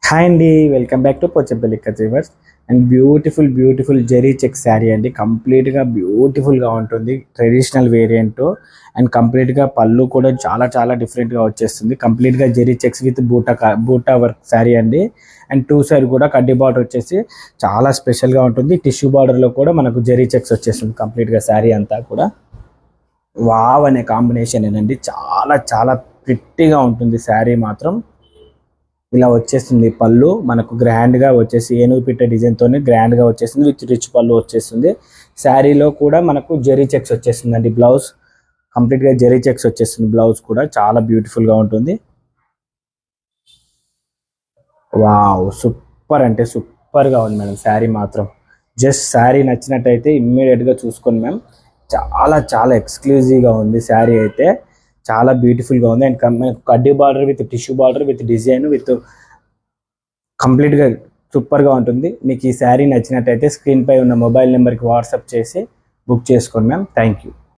Hi అండి, welcome back to Pochampally consumers. And beautiful zari check sari అండి. కంప్లీట్గా బ్యూటిఫుల్గా ఉంటుంది, ట్రెడిషనల్ వేరియంట్. అండ్ కంప్లీట్గా పళ్ళు కూడా చాలా చాలా డిఫరెంట్గా వచ్చేస్తుంది. కంప్లీట్గా జెరీ చెక్స్ విత్ బూటా వర్క్ శారీ అండి. అండ్ టూ సైడ్ కూడా కడ్డీ బార్డర్ వచ్చేసి చాలా స్పెషల్గా ఉంటుంది. టిష్యూ బార్డర్లో కూడా మనకు జెరీ చెక్స్ వచ్చేస్తుంది కంప్లీట్గా శారీ అంతా కూడా. వావ్ అనే కాంబినేషన్ ఏనండి, చాలా చాలా ప్రిట్టిగా ఉంటుంది శారీ మాత్రం. ఇలా వచ్చేస్తుంది పళ్ళు మనకు గ్రాండ్గా వచ్చేసి ఏనుగు పిట్ట డిజైన్తోనే గ్రాండ్గా వచ్చేసింది, విత్ రిచ్ పళ్ళు వచ్చేస్తుంది. శారీలో కూడా మనకు జెరీ చెక్స్ వచ్చేస్తుందండి. బ్లౌజ్ కంప్లీట్గా జెరీ చెక్స్ వచ్చేస్తుంది. బ్లౌజ్ కూడా చాలా బ్యూటిఫుల్గా ఉంటుంది. వావ్, సూపర్ అంటే సూపర్గా ఉంది మేడం శారీ మాత్రం. జస్ట్ శారీ నచ్చినట్టయితే ఇమ్మీడియట్గా చూసుకోండి మ్యామ్. చాలా చాలా ఎక్స్క్లూజివ్గా ఉంది శారీ అయితే, చాలా బ్యూటిఫుల్గా ఉంది. అండ్ కడ్డీ border with tissue border with design with కంప్లీట్గా సూపర్గా ఉంటుంది. మీకు ఈ శారీ నచ్చినట్టయితే స్క్రీన్పై ఉన్న మొబైల్ నెంబర్కి వాట్సాప్ చేసి బుక్ చేసుకోండి మ్యామ్. Thank you.